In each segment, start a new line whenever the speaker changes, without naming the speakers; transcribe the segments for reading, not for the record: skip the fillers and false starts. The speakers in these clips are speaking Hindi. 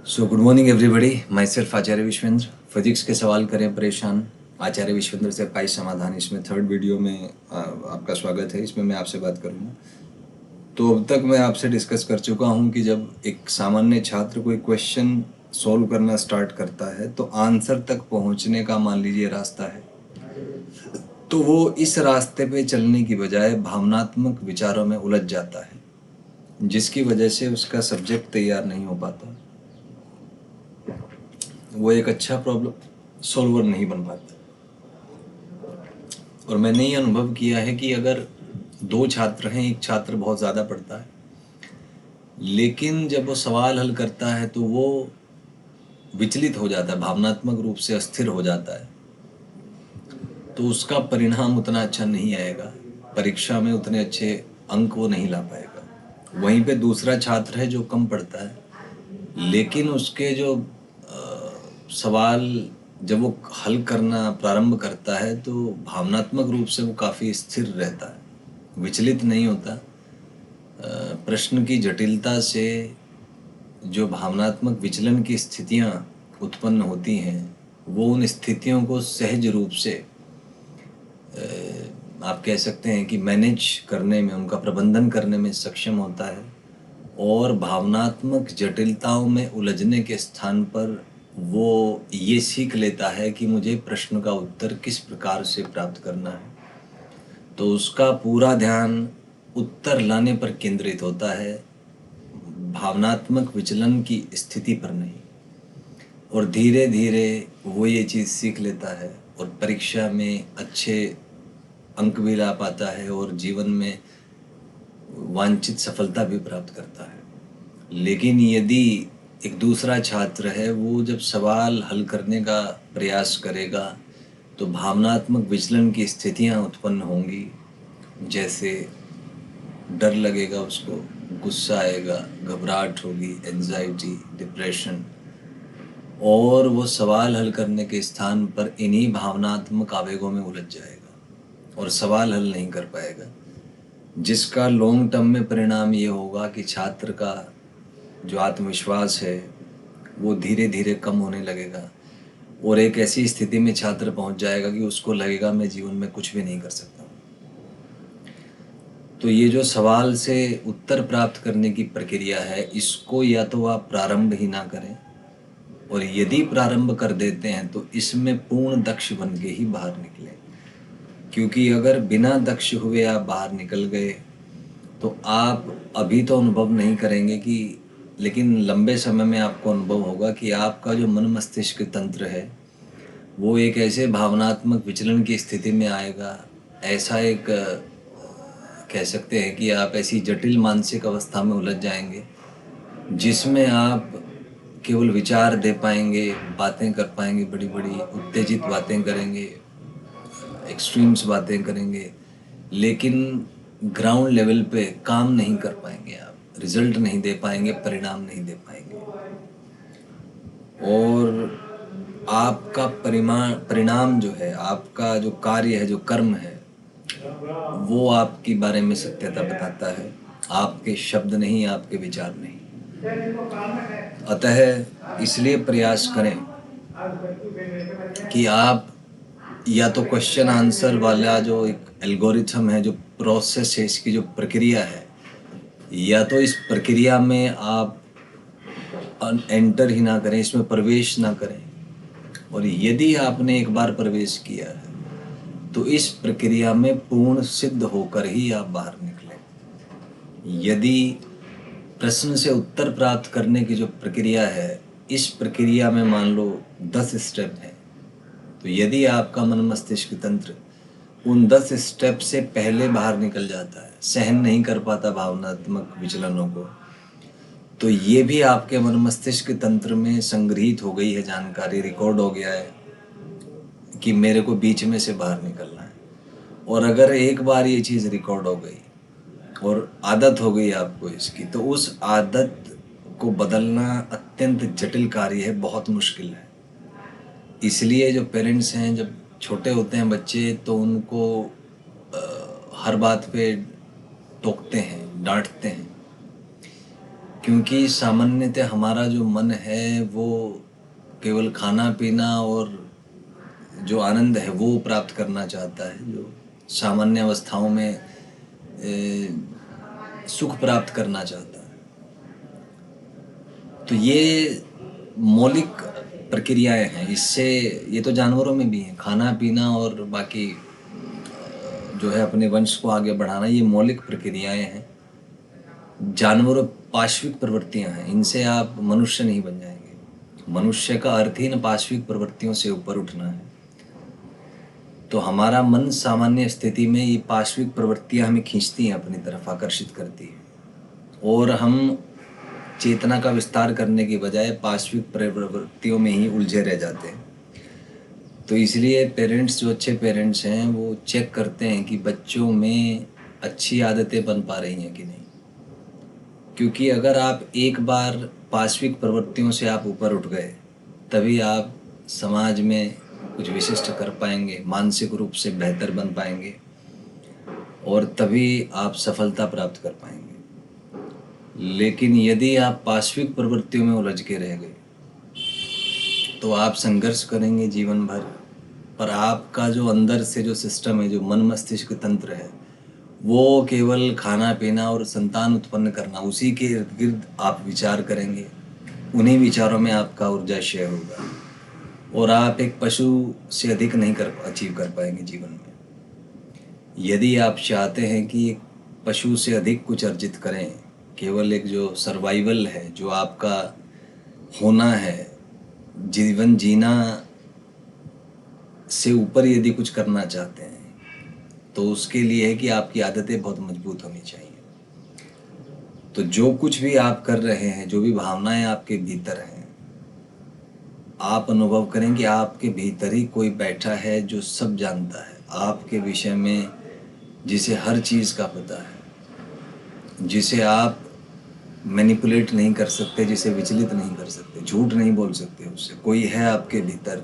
So good morning everybody, my self Acharya Vishvendra. Physics के सवाल करें परेशान, आचार्य विश्वेंद्र से पाई समाधान। इसमें थर्ड वीडियो में आपका स्वागत है। इसमें मैं आपसे बात करूँगा। तो अब तक मैं आपसे डिस्कस कर चुका हूँ कि जब एक सामान्य छात्र कोई क्वेश्चन सॉल्व करना स्टार्ट करता है तो आंसर तक पहुँचने का मान लीजिए रास्ता है, तो वो इस रास्ते पे चलने की बजाय भावनात्मक विचारों में उलझ जाता है, जिसकी वजह से उसका सब्जेक्ट तैयार नहीं हो पाता। वो एक अच्छा प्रॉब्लम सॉल्वर नहीं बन पाता। और मैंने ये अनुभव किया है कि अगर दो छात्र हैं, एक छात्र बहुत ज़्यादा पढ़ता है, लेकिन जब वो सवाल हल करता है तो वो विचलित हो जाता है, भावनात्मक रूप से अस्थिर हो जाता है, तो उसका परिणाम उतना अच्छा नहीं आएगा, परीक्षा में उतने अच्छे अंक वो नहीं ला पाएगा। वहीं पे दूसरा छात्र है जो कम पढ़ता है, लेकिन उसके जो सवाल जब वो हल करना प्रारंभ करता है तो भावनात्मक रूप से वो काफ़ी स्थिर रहता है, विचलित नहीं होता। प्रश्न की जटिलता से जो भावनात्मक विचलन की स्थितियाँ उत्पन्न होती हैं, वो उन स्थितियों को सहज रूप से आप कह सकते हैं कि मैनेज करने में, उनका प्रबंधन करने में सक्षम होता है। और भावनात्मक जटिलताओं में उलझने के स्थान पर वो ये सीख लेता है कि मुझे प्रश्न का उत्तर किस प्रकार से प्राप्त करना है, तो उसका पूरा ध्यान उत्तर लाने पर केंद्रित होता है, भावनात्मक विचलन की स्थिति पर नहीं। और धीरे धीरे वो ये चीज़ सीख लेता है और परीक्षा में अच्छे अंक भी ला पाता है और जीवन में वांछित सफलता भी प्राप्त करता है। लेकिन यदि एक दूसरा छात्र है, वो जब सवाल हल करने का प्रयास करेगा तो भावनात्मक विचलन की स्थितियाँ उत्पन्न होंगी, जैसे डर लगेगा उसको, गुस्सा आएगा, घबराहट होगी, एंजाइटी, डिप्रेशन, और वो सवाल हल करने के स्थान पर इन्हीं भावनात्मक आवेगों में उलझ जाएगा और सवाल हल नहीं कर पाएगा, जिसका लॉन्ग टर्म में परिणाम ये होगा कि छात्र का जो आत्मविश्वास है वो धीरे धीरे कम होने लगेगा और एक ऐसी स्थिति में छात्र पहुंच जाएगा कि उसको लगेगा मैं जीवन में कुछ भी नहीं कर सकता। तो ये जो सवाल से उत्तर प्राप्त करने की प्रक्रिया है, इसको या तो आप प्रारंभ ही ना करें, और यदि प्रारंभ कर देते हैं तो इसमें पूर्ण दक्ष बन के ही बाहर निकलें। क्योंकि अगर बिना दक्ष हुए आप बाहर निकल गए तो आप अभी तो अनुभव नहीं करेंगे कि, लेकिन लंबे समय में आपको अनुभव होगा कि आपका जो मन मस्तिष्क तंत्र है वो एक ऐसे भावनात्मक विचलन की स्थिति में आएगा, ऐसा एक कह सकते हैं कि आप ऐसी जटिल मानसिक अवस्था में उलझ जाएंगे जिसमें आप केवल विचार दे पाएंगे, बातें कर पाएंगे, बड़ी बड़ी उत्तेजित बातें करेंगे, एक्सट्रीम्स बातें करेंगे, लेकिन ग्राउंड लेवल पे काम नहीं कर पाएंगे, आप रिजल्ट नहीं दे पाएंगे, परिणाम नहीं दे पाएंगे, और आपका परिणाम जो है, आपका जो कार्य है, जो कर्म है, वो आपके बारे में सत्यता बताता है, आपके शब्द नहीं, आपके विचार नहीं। अतः इसलिए प्रयास करें कि आप या तो क्वेश्चन आंसर वाला जो एक एल्गोरिथम है, जो प्रोसेस है, इसकी जो प्रक्रिया है, या तो इस प्रक्रिया में आप एंटर ही ना करें, इसमें प्रवेश ना करें। और यदि आपने एक बार प्रवेश किया है तो इस प्रक्रिया में पूर्ण सिद्ध होकर ही आप बाहर निकलें। यदि प्रश्न से उत्तर प्राप्त करने की जो प्रक्रिया है, इस प्रक्रिया में मान लो 10 स्टेप हैं, तो यदि आपका मन मस्तिष्क तंत्र उन 10 स्टेप से पहले बाहर निकल जाता है, सहन नहीं कर पाता भावनात्मक विचलनों को, तो ये भी आपके मन मस्तिष्क तंत्र में संग्रहित हो गई है जानकारी, रिकॉर्ड हो गया है कि मेरे को बीच में से बाहर निकलना है। और अगर एक बार ये चीज़ रिकॉर्ड हो गई और आदत हो गई आपको इसकी, तो उस आदत को बदलना अत्यंत जटिल कार्य है, बहुत मुश्किल है। इसलिए जो पेरेंट्स हैं, जब छोटे होते हैं बच्चे, तो उनको हर बात पे टोकते हैं, डांटते हैं, क्योंकि सामान्यतः हमारा जो मन है वो केवल खाना पीना और जो आनंद है वो प्राप्त करना चाहता है, जो सामान्य अवस्थाओं में सुख प्राप्त करना चाहता है। तो ये मौलिक प्रक्रियाएं हैं। इससे ये तो जानवरों में भी हैं, खाना पीना और बाकी जो है अपने वंश को आगे बढ़ाना, ये मौलिक प्रक्रियाएं हैं। जानवरों पाश्विक प्रवृत्तियां हैं, इनसे आप मनुष्य नहीं बन जाएंगे। मनुष्य का अर्थ ही न पाश्विक प्रवृत्तियों से ऊपर उठना है। तो हमारा मन सामान्य स्थिति में ये पाश्विक प्रवृत्तियां हमें खींचती हैं, अपनी तरफ आकर्षित करती हैं, और हम चेतना का विस्तार करने के बजाय पाश्विक प्रवृत्तियों में ही उलझे रह जाते हैं। तो इसलिए पेरेंट्स, जो अच्छे पेरेंट्स हैं, वो चेक करते हैं कि बच्चों में अच्छी आदतें बन पा रही हैं कि नहीं। क्योंकि अगर आप एक बार पाश्विक प्रवृत्तियों से आप ऊपर उठ गए, तभी आप समाज में कुछ विशिष्ट कर पाएंगे, मानसिक रूप से बेहतर बन पाएंगे, और तभी आप सफलता प्राप्त कर पाएंगे। लेकिन यदि आप पाश्विक प्रवृत्तियों में उलझ के रह गए तो आप संघर्ष करेंगे जीवन भर, पर आपका जो अंदर से जो सिस्टम है, जो मन मस्तिष्क तंत्र है, वो केवल खाना पीना और संतान उत्पन्न करना, उसी के इर्द गिर्द आप विचार करेंगे। उन्हीं विचारों में आपका ऊर्जा क्षय होगा और आप एक पशु से अधिक नहीं अचीव कर पाएंगे जीवन में। यदि आप चाहते हैं कि एक पशु से अधिक कुछ अर्जित करें, केवल एक जो सर्वाइवल है, जो आपका होना है, जीवन जीना से ऊपर यदि कुछ करना चाहते हैं, तो उसके लिए है कि आपकी आदतें बहुत मजबूत होनी चाहिए। तो जो कुछ भी आप कर रहे हैं, जो भी भावनाएं आपके भीतर हैं, आप अनुभव करें कि आपके भीतर ही कोई बैठा है जो सब जानता है आपके विषय में, जिसे हर चीज़ का पता है, जिसे आप मैनिपुलेट नहीं कर सकते, जिसे विचलित नहीं कर सकते, झूठ नहीं बोल सकते उससे। कोई है आपके भीतर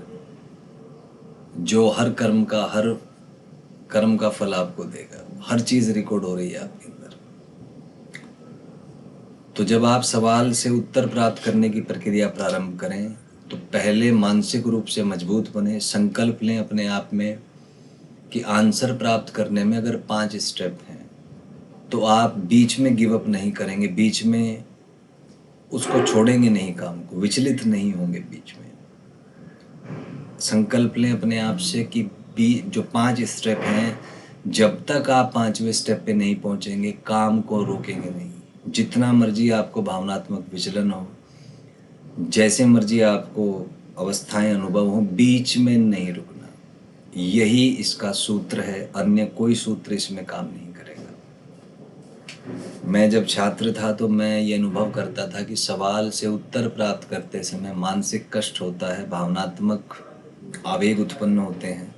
जो हर कर्म का फल आपको देगा। हर चीज़ रिकॉर्ड हो रही है आपके अंदर। तो जब आप सवाल से उत्तर प्राप्त करने की प्रक्रिया प्रारंभ करें, तो पहले मानसिक रूप से मजबूत बने। संकल्प लें अपने आप में कि आंसर प्राप्त करने में अगर 5 स्टेप हैं, तो आप बीच में गिव अप नहीं करेंगे, बीच में उसको छोड़ेंगे नहीं, काम को विचलित नहीं होंगे बीच में। संकल्प लें अपने आप से कि जो 5 स्टेप हैं, जब तक आप 5वें स्टेप पे नहीं पहुंचेंगे, काम को रोकेंगे नहीं। जितना मर्जी आपको भावनात्मक विचलन हो, जैसे मर्जी आपको अवस्थाएं अनुभव हो, बीच में नहीं रुकना। यही इसका सूत्र है, अन्य कोई सूत्र इसमें काम नहीं करेगा। मैं जब छात्र था तो मैं ये अनुभव करता था कि सवाल से उत्तर प्राप्त करते समय मानसिक कष्ट होता है, भावनात्मक आवेग उत्पन्न होते हैं,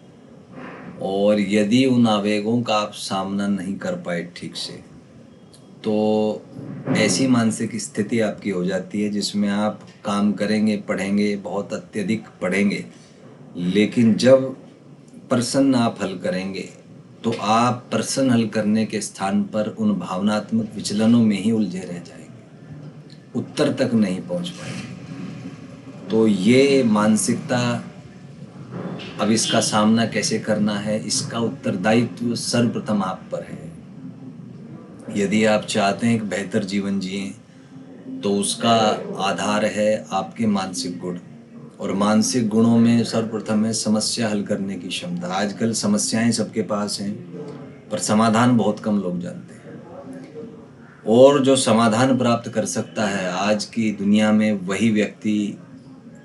और यदि उन आवेगों का आप सामना नहीं कर पाए ठीक से, तो ऐसी मानसिक स्थिति आपकी हो जाती है जिसमें आप काम करेंगे, पढ़ेंगे, बहुत अत्यधिक पढ़ेंगे, लेकिन जब प्रश्न आप हल करेंगे तो आप प्रश्न हल करने के स्थान पर उन भावनात्मक विचलनों में ही उलझे रह जाएंगे, उत्तर तक नहीं पहुंच पाएंगे। तो ये मानसिकता, अब इसका सामना कैसे करना है, इसका उत्तरदायित्व सर्वप्रथम आप पर है। यदि आप चाहते हैं एक बेहतर जीवन जिएं, तो उसका आधार है आपके मानसिक गुण, और मानसिक गुणों में सर्वप्रथम है समस्या हल करने की क्षमता। आजकल समस्याएं सबके पास हैं, पर समाधान बहुत कम लोग जानते हैं। और जो समाधान प्राप्त कर सकता है आज की दुनिया में, वही व्यक्ति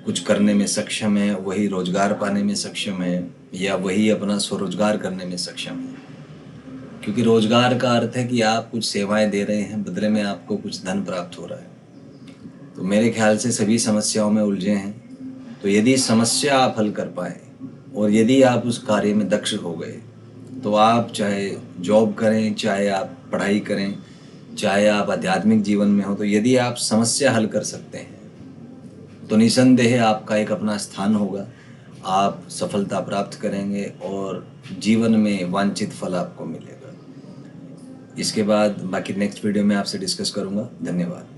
कुछ करने में सक्षम है, वही रोजगार पाने में सक्षम है, या वही अपना स्वरोजगार करने में सक्षम है। क्योंकि रोजगार का अर्थ है कि आप कुछ सेवाएं दे रहे हैं, बदले में आपको कुछ धन प्राप्त हो रहा है। तो मेरे ख्याल से सभी समस्याओं में उलझे हैं। तो यदि समस्या आप हल कर पाएँ और यदि आप उस कार्य में दक्ष हो गए, तो आप चाहे जॉब करें, चाहे आप पढ़ाई करें, चाहे आप आध्यात्मिक जीवन में हो, तो यदि आप समस्या हल कर सकते हैं तो निसंदेह आपका एक अपना स्थान होगा, आप सफलता प्राप्त करेंगे और जीवन में वांछित फल आपको मिलेगा। इसके बाद बाकी नेक्स्ट वीडियो में आपसे डिस्कस करूँगा। धन्यवाद।